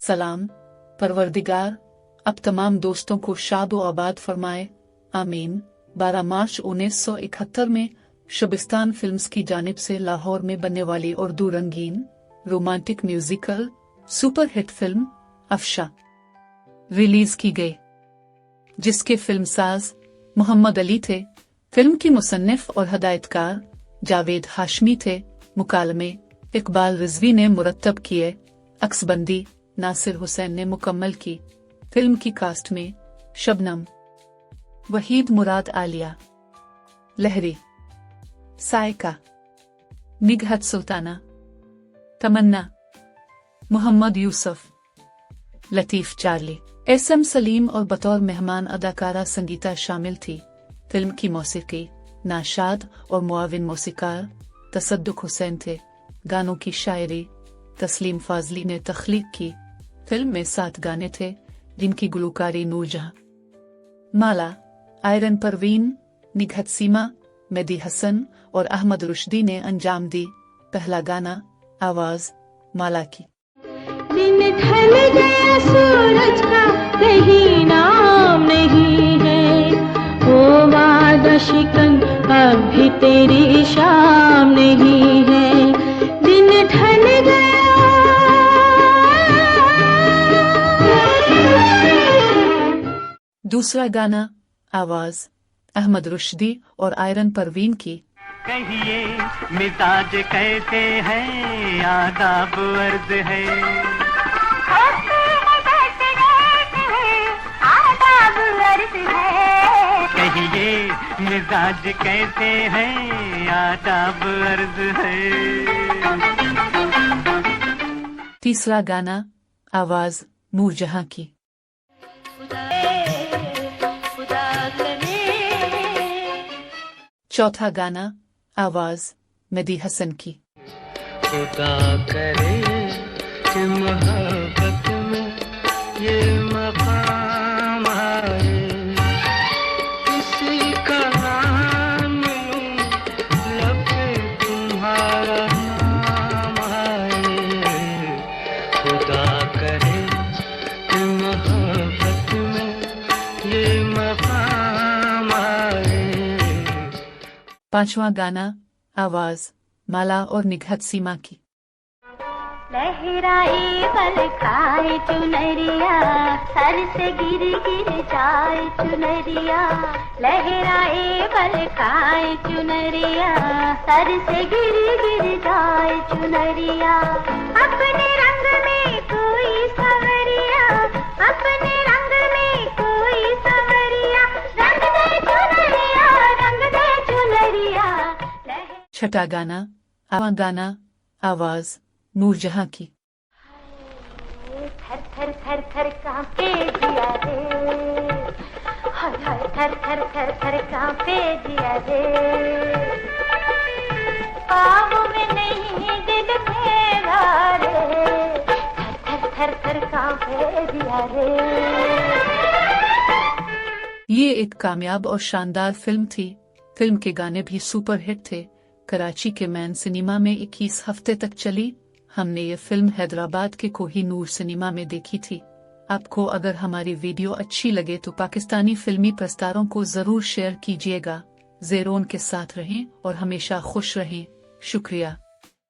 सलाम, परवरदिगार अब तमाम दोस्तों को शाद व आबाद फरमाए, आमीन। 12 मार्च 1971 में शबिस्तान फिल्म्स की जानिब से लाहौर में बनने वाली उर्दू रंगीन romantic musical superhit film Afshan release की गई, जिसके फिल्मसाज मोहम्मद अली थे। फिल्म की मुसन्निफ और हदायतकार जावेद हाशमी थे। मुकालमे इकबाल रिजवी ने मुरत्तब किए, अक्सबंदी नासिर हुसैन ने मुकम्मल की। फिल्म की कास्ट में शबनम, वहीद मुराद आलिया, लहरी, सायका, निगहत सुल्ताना, तमन्ना, मोहम्मद यूसुफ, लतीफ चार्ली, एसएम सलीम और बतौर मेहमान अदाकारा संगीता शामिल थी। फिल्म की मौसीकी नाशाद और मुआविन मौसीकार तसद्दुक हुसैन थे। गानों की शायरी तस्लीम फाजली ने तख्लीक की। फिल्म में 7 गाने थे, जिनकी गुलकारी नूरजहां, माला, आयरन परवीन, निगहत सीमा, मेदी हसन और अहमद रुश्दी ने अंजाम दी। पहला गाना आवाज माला की। दिन ढल गया सूरज का कहीं नाम नहीं है, ओ वादा शिकन अब भी तेरी शाम नहीं है। दिन ढल गया, दूसरा गाना आवाज अहमद रुश्दी और आयरन परवीन की। कहिए मिजाज कैसे है, आदाब अर्ज है, कहिए मिजाज कैसे है, आदाब अर्ज है। तीसरा गाना आवाज नूरजहां की। चौथा गाना आवाज मेदी हसन की। खुदा करे कि मोहब्बत में ये मकाम आए, किसी का नाम लब पे तुम्हारा नाम आए। खुदा करे कि मोहब्बत में ये मकाम आए। पांचवा गाना आवाज माला और निगहत सीमा की। लहराए पल खाए चुनरिया, सर से गिर गिर जाए चुनरिया। लहराए पल खाए चुनरिया, सर से गिर गिर जाए चुनरिया। अपने रंग में कोई सवरिया, अपने रंग में कोई सवरिया, रंग दे चुनरिया, रंग दे चुनरिया। छठा गाना आवाज नूरजहां की। थर थर थर थर कांपे जिया रे, हाय हाय थर थर थर थर कांपे जिया रे। पाँव में नहीं दिल मेरा रे, थर थर थर थर कांपे जिया रे। ये एक कामयाब और शानदार फिल्म थी। फिल्म के गाने भी सुपरहिट थे। कराची के मैन सिनेमा में 21 हफ्ते तक चली। हमने ये फिल्म हैदराबाद के कोहिनूर सिनेमा में देखी थी। आपको अगर हमारी वीडियो अच्छी लगे तो पाकिस्तानी फिल्मी प्रस्तारों को जरूर शेयर कीजिएगा। ज़ेरोन के साथ रहें और हमेशा खुश रहें। शुक्रिया।